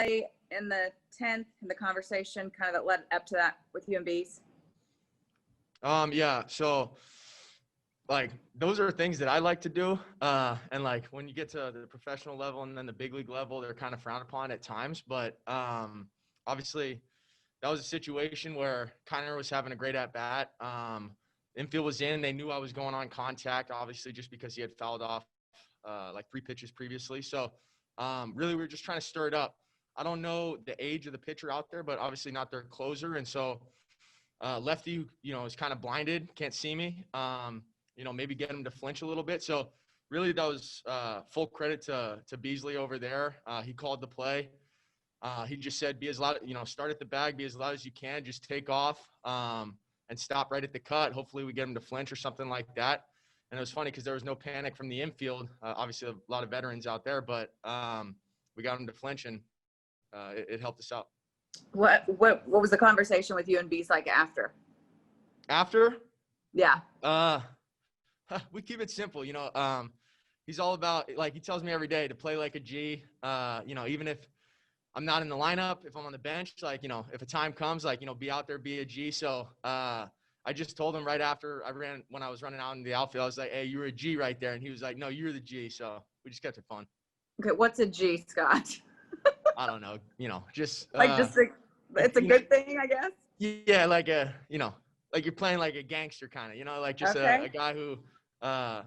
in the 10th and the conversation kind of that led up to that with you and Bees? Yeah. So like those are things that I like to do. And like when you get to the professional level and then the big league level, they're kind of frowned upon at times. But obviously that was a situation where Kiner was having a great at bat. Infield was in. They knew I was going on contact, obviously, just because he had fouled off like 3 pitches previously. So really, we were just trying to stir it up. I don't know the age of the pitcher out there, but obviously not their closer. And so lefty, is kind of blinded, can't see me. Maybe get him to flinch a little bit. So really, that was full credit to Beasley over there. He called the play. He just said, be as loud, start at the bag, be as loud as you can, just take off and stop right at the cut. Hopefully we get him to flinch or something like that. And it was funny because there was no panic from the infield. Obviously a lot of veterans out there, but we got him to flinch and it helped us out. What was the conversation with you and Beast like after? After? Yeah. We keep it simple, he's all about, like, he tells me every day to play like a G, even if I'm not in the lineup, if I'm on the bench, like, if a time comes, like, be out there, be a G. So I just told him right after when I was running out in the outfield, I was like, hey, you're a G right there. And he was like, no, you're the G. So we just kept it fun. Okay. What's a G, Scott? I don't know, just it's a good thing, I guess. Yeah. Like like you're playing like a gangster kind of, like just a guy who, can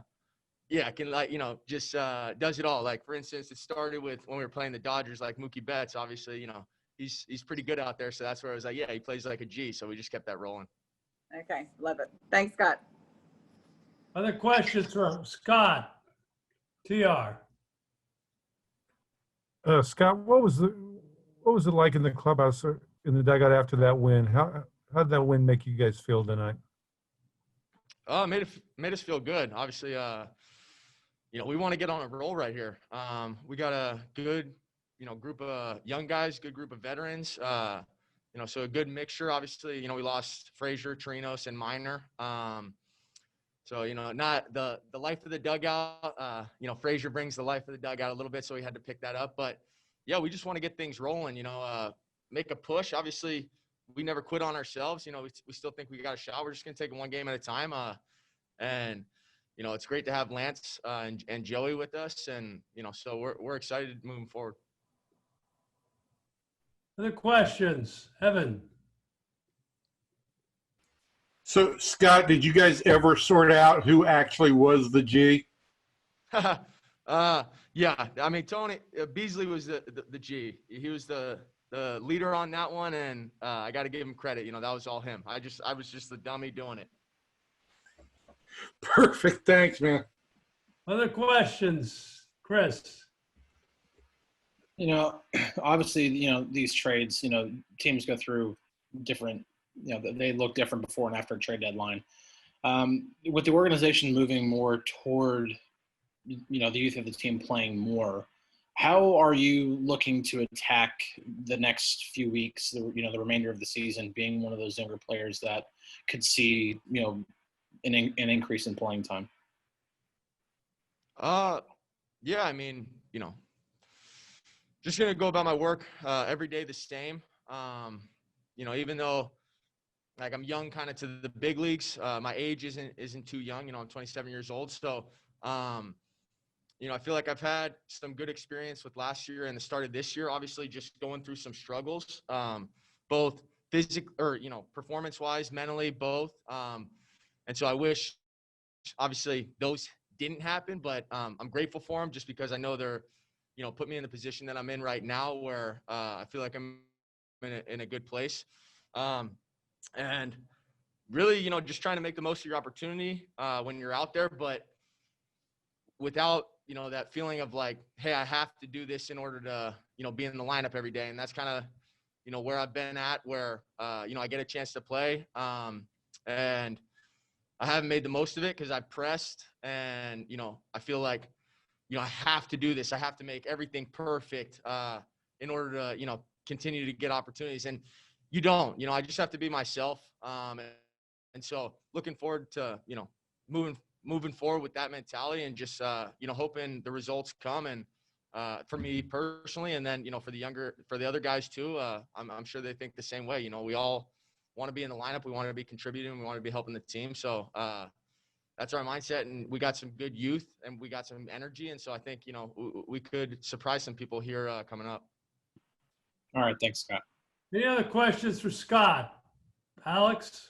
just does it all. Like for instance, it started with when we were playing the Dodgers, like Mookie Betts, obviously, he's pretty good out there. So that's where I was like, yeah, he plays like a G. So we just kept that rolling. Okay. Love it. Thanks, Scott. Other questions from Scott, TR. Scott, what was it like in the clubhouse or in the dugout after that win? How did that win make you guys feel tonight? Made us feel good. Obviously, we want to get on a roll right here. We got a good, group of young guys, good group of veterans. So a good mixture. Obviously, we lost Frazier, Trinos, and Minor. So, not the life of the dugout. Frazier brings the life of the dugout a little bit, so we had to pick that up. But, yeah, we just want to get things rolling, make a push. Obviously, we never quit on ourselves. We still think we got a shot. We're just going to take it one game at a time. And it's great to have Lance and Joey with us. And, so we're excited moving forward. Other questions? Evan. So, Scott, did you guys ever sort out who actually was the G? Yeah. I mean, Tony Beasley was the G. He was the leader on that one, and I got to give him credit. That was all him. I was just the dummy doing it. Perfect. Thanks, man. Other questions? Chris. Obviously, these trades, teams go through different, they look different before and after a trade deadline. With the organization moving more toward, the youth of the team playing more, how are you looking to attack the next few weeks, the remainder of the season, being one of those younger players that could see, an increase in playing time? Yeah, I mean, just going to go about my work every day the same. Even though like I'm young kind of to the big leagues, my age isn't too young. I'm 27 years old. So, I feel like I've had some good experience with last year and the start of this year, obviously just going through some struggles, both physical or, performance wise, mentally, both. And so I wish obviously those didn't happen, but I'm grateful for them just because I know they're, put me in the position that I'm in right now where I feel like I'm in a good place. And really, just trying to make the most of your opportunity when you're out there, but without, that feeling of like, hey, I have to do this in order to, be in the lineup every day. And that's kind of, where I've been at where, I get a chance to play. And I haven't made the most of it because I pressed and, I feel like, I have to do this. I have to make everything perfect in order to, continue to get opportunities. And you don't, I just have to be myself. And so looking forward to, moving forward with that mentality and just, hoping the results come and for me personally, and then, for the other guys too, I'm sure they think the same way. We all want to be in the lineup. We want to be contributing. We want to be helping the team. So that's our mindset, and we got some good youth and we got some energy. And so I think, we could surprise some people here coming up. All right. Thanks, Scott. Any other questions for Scott? Alex?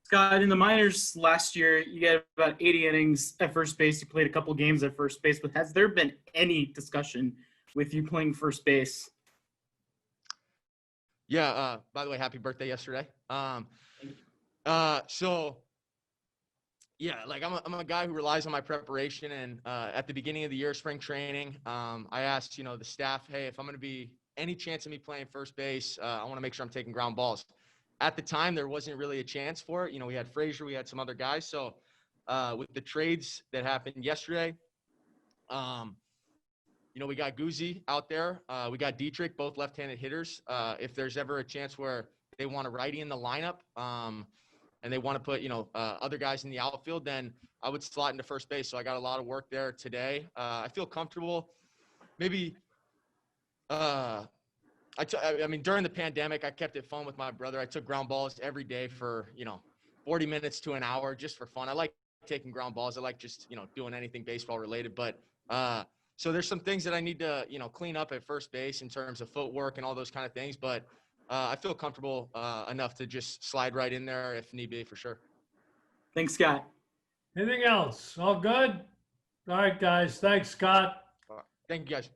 Scott, in the minors last year, you got about 80 innings at first base. You played a couple games at first base, but has there been any discussion with you playing first base? Yeah. By the way, happy birthday yesterday. So yeah, like I'm a guy who relies on my preparation, and at the beginning of the year, spring training, I asked, the staff, hey, if I'm going to be any chance of me playing first base, I want to make sure I'm taking ground balls. At the time, there wasn't really a chance for it. We had Frazier, we had some other guys. So with the trades that happened yesterday, we got Guzzi out there. We got Dietrich, both left-handed hitters. If there's ever a chance where they want a righty in the lineup, and they want to put, other guys in the outfield, then I would slot into first base. So I got a lot of work there today. I feel comfortable. Maybe, during the pandemic, I kept it fun with my brother. I took ground balls every day for, 40 minutes to an hour just for fun. I like taking ground balls. I like just, doing anything baseball related. But so there's some things that I need to, clean up at first base in terms of footwork and all those kind of things. But I feel comfortable enough to just slide right in there if need be, for sure. Thanks, Scott. Anything else? All good? All right, guys. Thanks, Scott. Thank you, guys.